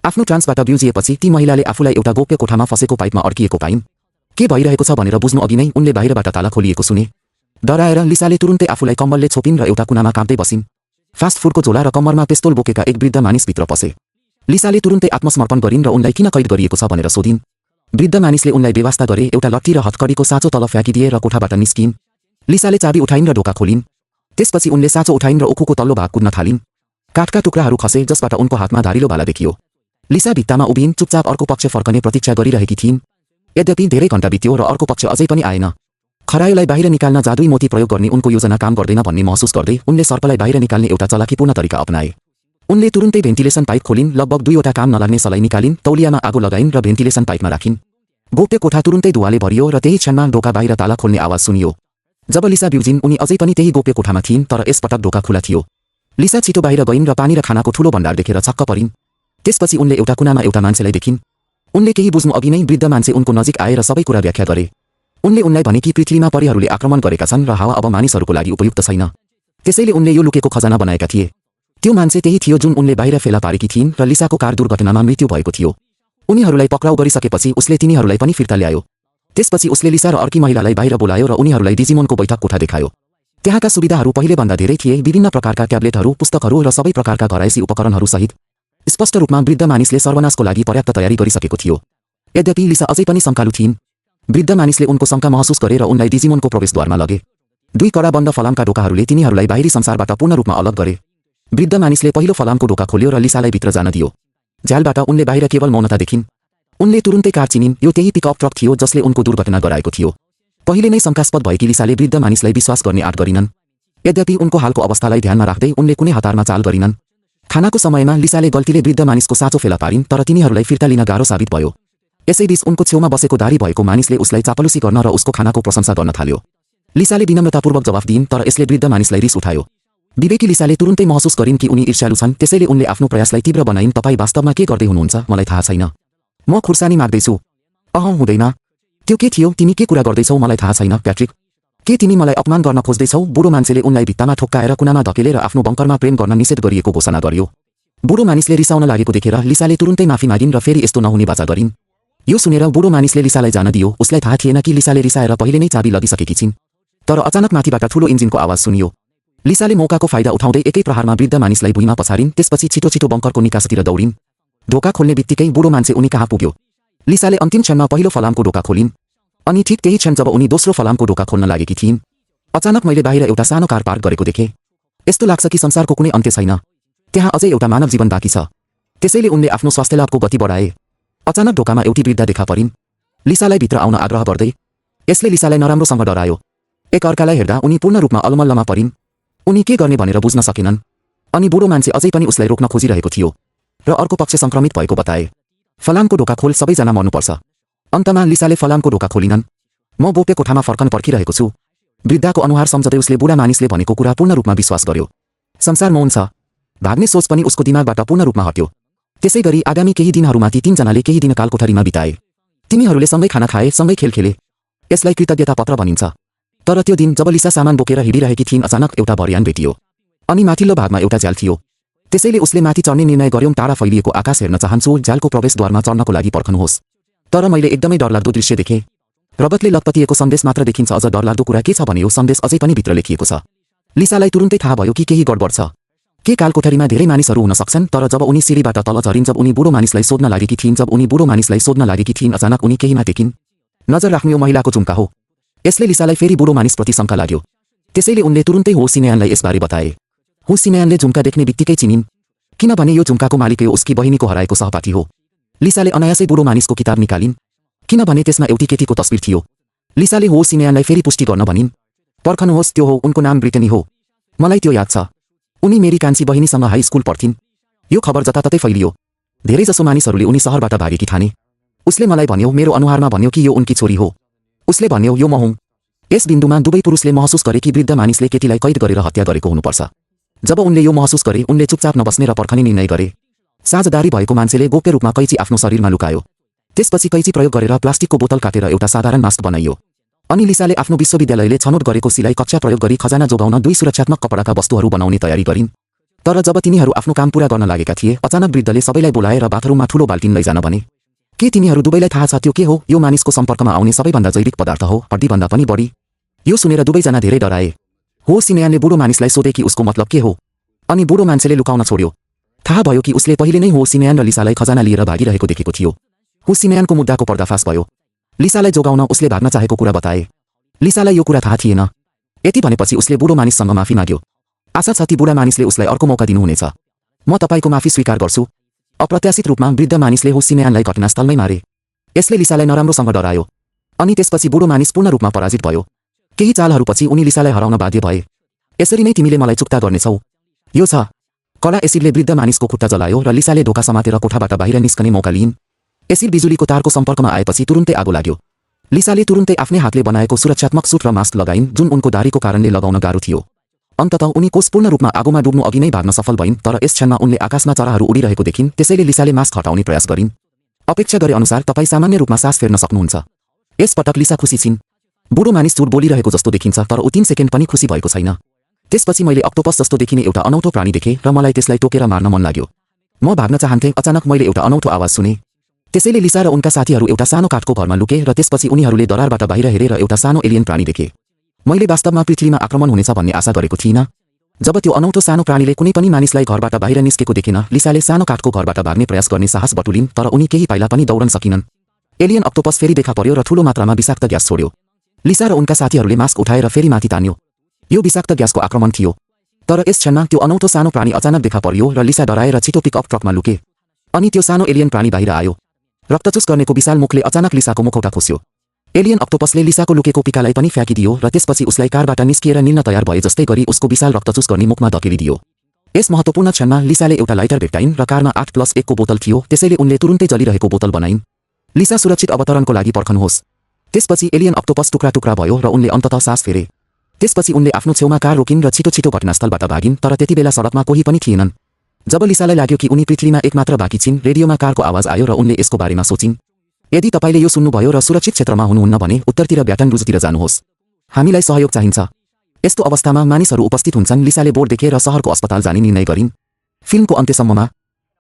आफ्नो ट्रान्सबाट बिउजिएपछि ती महिलाले आफूलाई एउटा गोप्य कोठामा फसेको पाइपमा अड्किएको पाइन्। के भइरहेको छ भनेर बुझ्नु अघि नै उनले बाहिरबाट ताला खोलिएको सुने। डराएर लिसाले तुरुन्तै आफूलाई कम्बलले छोपिन् र एउटा कुनामा काँप्दै बसिन्। फास्ट फुडको झोला र कम्मरमा पिस्तोल बोकेका एक वृद्ध मानिस भित्र पसे। लिसाले तुरुन्तै आत्मसमर्पण गरिन् र उनलाई किन कैद गरिएको छ भनेर सोधिन्। वृद्ध मानिसले उनलाई बेवास्ता गरे, एउटा लट्ठी र हत्कडीको साँचो तल फ्याँकिदिए र कोठाबाट निस्किन्। लिसाले चाबी उठाइन् र ढोका खोलिन्। त्यसपछि उनले साँचो उठाइन् र उखुको तल्लो भाग कुद्न थालिन्। काठका टुक्राहरू खसे जसबाट उनको हातमा धारिलो भाला देखियो। लिसा भित्तामा उभिन्, चुपचाप अर्को पक्ष फर्कने प्रतीक्षा गरिरहेकी थिइन्। यद्यपि धेरै घण्टा बित्यो र अर्को पक्ष अझै पनि आएन। खरायोलाई बाहिर निकाल्न जादुई मोती प्रयोग गर्ने उनको योजना काम गर्दैन भन्ने महसुस गर्दै उनले सर्पलाई बाहिर निकाल्ने एउटा चलाकीपूर्ण तरिका अपनाए। उनले तुरुन्तै भेन्टिलेसन पाइप खोलिन्, लगभग 2वटा काम नलाग्ने सलाई निकालिन्, तौलियामा आगो लगाइन् र भेन्टिलेसन पाइपमा राखिन्। गोप्य कोठा तुरुन्तै धुवाले भरियो र त्यही क्षणमा ढोका बाहिर ताला खोल्ने आवाज सुनियो। जब लिसा बिउजिन् उनी अझै पनि त्यही गोप्य कोठामा थिइन्, तर यसपटक ढोका खुला थियो। लिसा छिटो बाहिर गइन् र पानी र खानाको ठूलो भण्डार देखेर छक्क परिन्। त्यसपछि उनले एउटा कुनामा एउटा मान्छेलाई देखिन्। उनले केही बुझ्नु अघि नै वृद्ध मान्छे उनको नजिक आएर सबै कुरा व्याख्या गरे। उनले उनलाई भने कि पृथ्वीमा परिहरूले आक्रमण गरेका छन् र हावा अब मानिसहरूको लागि उपयुक्त छैन। त्यसैले उनले यो लुकेको खजाना बनाएका थिए। त्यो मान्छे त्यही थियो जुन उनले बाहिर फेला पारेकी थिइन् र लिसाको कार दुर्घटनामा मृत्यु भएको थियो। उनीहरूलाई पक्राउ गरिसकेपछि उसले तिनीहरूलाई पनि फिर्ता ल्यायो। त्यसपछि उसले लिसा र अर्की महिलालाई बाहिर बोलायो र उनीहरूलाई डिजिमोनको बैठक कोठा देखायो। त्यहाँका सुविधाहरू पहिलेभन्दा धेरै थिए, विभिन्न प्रकारका ट्याब्लेटहरू, पुस्तकहरू र सबै प्रकारका घरायसी उपकरणहरू सहित। स्पष्ट रूपमा वृद्ध मानिसले सर्वनाशको लागि पर्याप्त तयारी गरिसकेको थियो। यद्यपि लिसा अझै पनि शङ्कालु थिइन्। वृद्ध मानिसले उनको शङ्का महसुस गरे र उनलाई डिजिमोनको प्रवेशद्वारमा लगे। 2 कडा बन्द फलामका ढोकाहरूले तिनीहरूलाई बाहिरी संसारबाट पूर्ण रूपमा अलग गरे। वृद्ध मानिसले पहिलो फलामको ढोका खोल्यो र लिसालाई भित्र जान दियो। झ्यालबाट उनले बाहिर केवल मौनता देखिन्। उनले तुरुन्तै कार चिनिन्, यो त्यही पिकअप ट्रक थियो जसले उनको दुर्घटना गराएको थियो। पहिले नै शङ्कास्पद भएकी लिसाले वृद्ध मानिसलाई विश्वास गर्ने आँट गरिनन्। यद्यपि उनको हालको अवस्थालाई ध्यानमा राख्दै उनले कुनै हतारमा चाल गरिनन्। खानाको समयमा लिसाले गल्तीले वृद्ध मानिसको साँचो फेला पारिन्, तर तिनीहरूलाई फिर्ता लिन गाह्रो साबित भयो। यसैबीच उनको छेउमा बसेको दारी भएको मानिसले उसलाई चापलुसी गर्न र उसको खानाको प्रशंसा गर्न थाल्यो। लिसाले विनम्रतापूर्वक जवाफ दिइन्, तर यसले वृद्ध मानिसलाई रिस उठायो। विवेकी लिसाले तुरुन्तै महसुस गरिन् कि उनी ईर्ष्यालु छन्, त्यसैले उनले आफ्नो प्रयासलाई तीव्र बनाइन्। तपाईँ वास्तवमा के गर्दै हुनुहुन्छ मलाई थाहा छैन। म खुर्सानी माग्दैछु। हुँदैन। त्यो के थियो? तिमी के कुरा गर्दैछौ मलाई थाहा छैन प्याट्रिक। के तिमी मलाई अपमान गर्न खोज्दैछौ? बुढो मान्छेले उनलाई भित्तामा ठोक्काएर कुनामा धकेलेर आफ्नो बङ्करमा प्रेम गर्न निषेध गरिएको घोषणा गर्यो। बुढो मानिसले रिसाउन लागेको देखेर लिसाले तुरुन्तै माफी मागिन् र फेरि यस्तो नहुने बाचा गरिन्। यो सुनेर बुढो मानिसले लिसालाई जान दियो। उसलाई थाहा थिएन कि लिसाले रिसाएर पहिले नै चाबी लगिसकेकी छिन्। तर अचानक माथिबाट ठूलो इन्जिनको आवाज सुनियो। लिसाले मौकाको फाइदा उठाउँदै एकै प्रहारमा वृद्ध मानिसलाई भुइँमा पछारिन्। त्यसपछि छिटो छिटो बङ्करको निकासतिर दौडिन्। ढोका खोल्ने बित्तिकै बुढो मान्छे उनी कहाँ पुग्यो। लिसाले अन्तिम क्षणमा पहिलो फलामको ढोका खोलिन्। अनि ठिक त्यही क्षण जब उनी दोस्रो फलामको ढोका खोल्न लागेकी थिइन्, अचानक मैले बाहिर एउटा सानो कार पार्क गरेको देखेँ। यस्तो लाग्छ कि संसारको कुनै अन्त्य छैन। त्यहाँ अझै एउटा मानव जीवन बाँकी छ। त्यसैले उनले आफ्नो स्वास्थ्य लाभको गति बढाए। अचानक ढोकामा एउटी वृद्धा देखा परिन्। लिसालाई भित्र आउन आग्रह गर्दै। यसले लिसालाई नराम्रोसँग डरायो। एक अर्कालाई हेर्दा उनी पूर्ण रूपमा अलमल्लमा परिन्। उनी के गर्ने भनेर बुझ्न सकेनन्। अनि बुढो मान्छे अझै पनि उसलाई रोक्न खोजिरहेको थियो र अर्को पक्ष संक्रमित भएको बताए। फलामको ढोका खोल, सबैजना मर्नुपर्छ। अन्तमा लिसाले फलामको ढोका खोलिनन्। म गोप्य कोठामा फर्कन पर्खिरहेको छु। वृद्धाको अनुहार सम्झँदै उसले बुढा मानिसले भनेको कुरा पूर्ण रूपमा विश्वास गर्यो। संसार मौन छ। भाग्ने सोच पनि उसको दिमागबाट पूर्ण रूपमा हट्यो। त्यसैगरी आगामी केही दिनहरूमा ती 3 जनाले केही दिन कालकोठरीमा बिताए। तिनीहरूले सँगै खाना खाए, सँगै खेल खेले। यसलाई कृतज्ञता पत्र भनिन्छ। तर त्यो दिन जब लिसा सामान बोकेर हिँडिरहेकी थिइन्, अचानक एउटा भर्याङ भेटियो। अनि माथिल्लो भागमा एउटा झ्याल थियो। त्यसैले उसले माथि चढ्ने निर्णय गर्यो। टाढा फैलिएको आकाश हेर्न चाहन्छु, झ्यालको प्रवेशद्वारमा चढ्नको लागि पर्खनुहोस्। तर मैले एकदमै डरलाग्दो दृश्य देखेँ। रगतले लतपतिएको सन्देश मात्र देखिन्छ। अझ डरलाग्दो कुरा के छ भने यो सन्देश अझै पनि भित्र लेखिएको छ। लिसालाई तुरुन्तै थाहा भयो कि केही गडबड छ। के कालकोठरीमा धेरै मानिसहरू हुन सक्छन्? तर जब उनी सिडीबाट तल झरिन्, जब उनी बुढो मानिसलाई सोध्न लागेकी थिइन्, अचानक उनी केहीमा टेकिन्। नजर राख्नु यो महिलाको झुम्का हो। यसले लिसालाई फेरि बुढो मानिसप्रति शङ्का लाग्यो। त्यसैले उनले तुरुन्तै हो सिमेयानलाई यसबारे बताए। हो सिमेयानले झुम्का देख्ने बित्तिकै चिनिन्, किनभने यो झुम्काको मालिक यो उसकी बहिनीको हराएको सहपाठी हो। लिसाले अनायासै बुढो मानिसको किताब निकालिन्, किनभने त्यसमा एउटी केटीको तस्बिर थियो। लिसाले हो सिमेयानलाई फेरि पुष्टि गर्न भनिन्। पर्खनुहोस्, त्यो हो, उनको नाम ब्रिटेनी हो। मलाई त्यो याद छ। उनी मेरी कान्छी बहिनीसँग हाई स्कुल पढ्थिन्। यो खबर जताततै फैलियो। धेरैजसो मानिसहरूले उनी सहरबाट भागेकी ठाने। उसले मलाई भन्यो, मेरो अनुहारमा भन्यो कि यो उनकी छोरी हो। उसले भन्यो यो म हुँ। यस बिन्दुमा दुवै पुरुषले महसुस गरे कि वृद्ध मानिसले केटीलाई कैद गरेर हत्या गरेको हुनुपर्छ। जब उनले यो महसुस गरे, उनले चुपचाप नबस्ने र पर्खने निर्णय गरे। साझदारी भएको मान्छेले गोप्य रूपमा कैची आफ्नो शरीरमा लुकायो। त्यसपछि कैची प्रयोग गरेर प्लास्टिकको बोतल काटेर एउटा साधारण मास्क बनाइयो। अनि लिसाले आफ्नो विश्वविद्यालयले छनौट गरेको सिलाइ कक्षा प्रयोग गरी खजाना जोगाउन 2 सुरक्षात्मक कपडाका वस्तुहरू बनाउने तयारी गरिन्। तर जब तिनीहरू आफ्नो काम पूरा गर्न लागेका थिए अचानक वृद्धले सबैलाई बोलाएर बाथरुममा ठूलो बाल्टिन लैजान भने। के तिनीहरू दुवैलाई थाहा छ त्यो के हो? यो मानिसको सम्पर्कमा आउने सबैभन्दा जैविक पदार्थ हो, हड्डीभन्दा पनि बढी। यो सुनेर दुवैजना धेरै डराए। हो सिमेयनले बुढो मानिसलाई सोधे कि उसको मतलब के हो, अनि बुढो मान्छेले लुकाउन छोड्यो। थाहा भयो कि उसले पहिले नै हो सिमेयन र लिसालाई खजाना लिएर भागिरहेको देखेको थियो। हो सिमेयनको मुद्दाको पर्दाफास भयो। लिसालाई जोगाउन उसले भाग्न चाहेको कुरा बताए। लिसालाई यो कुरा थाहा थिएन। यति भनेपछि उसले बुढो मानिससँग माफी माग्यो। आशा छ ती बुढा मानिसले उसलाई अर्को मौका दिनुहुनेछ। म तपाईको माफी स्वीकार गर्छु। अप्रत्याशित रूपमा वृद्ध मानिसले हो सिमेयनलाई घटनास्थलमै मारे। यसले लिसालाई नराम्रोसँग डरायो। अनि त्यसपछि बुढो मानिस पूर्ण रूपमा पराजित भयो। केही चालहरूपछि उनी लिसालाई हराउन बाध्य भए। यसरी नै तिमीले मलाई चुक्ता गर्नेछौ। यो छ। कडा एसिडले वृद्ध मानिसको खुट्टा जलायो र लिसाले ढोका समातेर कोठाबाट बाहिर निस्कने मौका लिइन्। एसिड बिजुलीको तारको सम्पर्कमा आएपछि तुरुन्तै आगो लाग्यो। लिसाले तुरुन्तै आफ्नै हातले बनाएको सुरक्षात्मक सुट र मास्क लगाइन् जुन उनको दारीको कारणले लगाउन गाह्रो थियो। अन्ततः उनी कोषपूर्ण रूपमा आगोमा डुब्नु अघि नै भाग्न सफल भइन्, तर यस क्षणमा उनले आकाशमा चराहरू उडिरहेको देखिन्। त्यसैले लिसाले मास्क हटाउने प्रयास गरिन्। अपेक्षा गरे अनुसार तपाईँ सामान्य रूपमा सास फेर्न सक्नुहुन्छ। यस पटक लिसा खुसी छिन्। बुढो मानिस झुट बोलिरहेको जस्तो देखिन्छ, तर ऊ 3 सेकेन्ड पनि खुसी भएको छैन। त्यसपछि मैले अक्टोपस जस्तो देखिने एउटा अनौठो प्राणी देखेँ र मलाई त्यसलाई टोकेर मार्न मन लाग्यो। म भाग्न चाहन्थेँ। अचानक मैले एउटा अनौठो आवाज सुने। त्यसैले लिसा र उनका साथीहरू एउटा सानो काठको घरमा लुके र त्यसपछि उनीहरूले दरारबाट बाहिर हेरेर एउटा सानो एलियन प्राणी देखे। मैले वास्तवमा पृथ्वीमा आक्रमण हुनेछ भन्ने आशा गरेको थिइनँ। जब त्यो अनौठो सानो प्राणीले कुनै पनि मानिसलाई घरबाट बाहिर निस्केको देखेन, लिसाले सानो काठको घरबाट भाग्ने प्रयास गर्ने साहस बटुलिन्, तर उनी केही पाइला पनि दौडन सकिनन्। एलियन अक्टोपस फेरि देखा पर्यो र ठूलो मात्रामा विषाक्त ग्यास छोड्यो। लिसा र उनका साथीहरूले मास्क उठाएर फेरि माथि तान्यो। यो विषाक्त ग्यासको आक्रमण थियो। तर यस क्षणमा त्यो अनौठो सानो प्राणी अचानक देखा पर्यो र लिसा डराएर छिटो पिकअप ट्रकमा लुके। अनि त्यो सानो एलियन प्राणी बाहिर आयो। रक्तचुस गर्नेको विशाल मुखले अचानक लिसाको मुखौटा खोस्यो। एलियन अक्टोपसले लिसाको लुकेको पिकालाई पनि फ्याँकिदियो र त्यसपछि उसलाई कारबाट निस्किएर निल्न तयार भए जस्तै गरी उसको विशाल रक्तचुस गर्ने मुखमा धकेलिदियो। यस महत्त्वपूर्ण क्षणमा लिसाले एउटा लाइटर भेट्टाइन् र कारमा 8+1 को बोतल थियो, त्यसैले उनले तुरुन्तै जलिरहेको बोतल बनाइन्। लिसा सुरक्षित अवतरणको लागि पर्खनुहोस्। त्यसपछि एलियन अक्टोपस टुक्रा टुक्रा भयो र उनले अन्ततः सास फेरे। त्यसपछि उनले आफ्नो छेउमा कार रोकिन् र छिटो छिटो घटनास्थलबाट भागिन्, तर त्यतिबेला सडकमा कोही पनि थिएनन्। जब लिसालाई लाग्यो कि उनी पृथ्वीमा एकमात्र बाँकी छिन्, रेडियोमा कारको आवाज आयो र उनले यसको बारेमा सोचिन्। यदि तपाईले यो सुन्नुभयो र सुरक्षित क्षेत्रमा हुनुहुन्न भने उत्तरतिर ब्याटन रुजतिर जानुहोस्। हामीलाई सहयोग चाहिन्छ। यस्तो अवस्थामा मानिसहरू उपस्थित हुन्छन्। लिसाले बोर्ड देखेर सहरको अस्पताल जाने निर्णय गरिन्। फिल्मको अन्त्यसम्ममा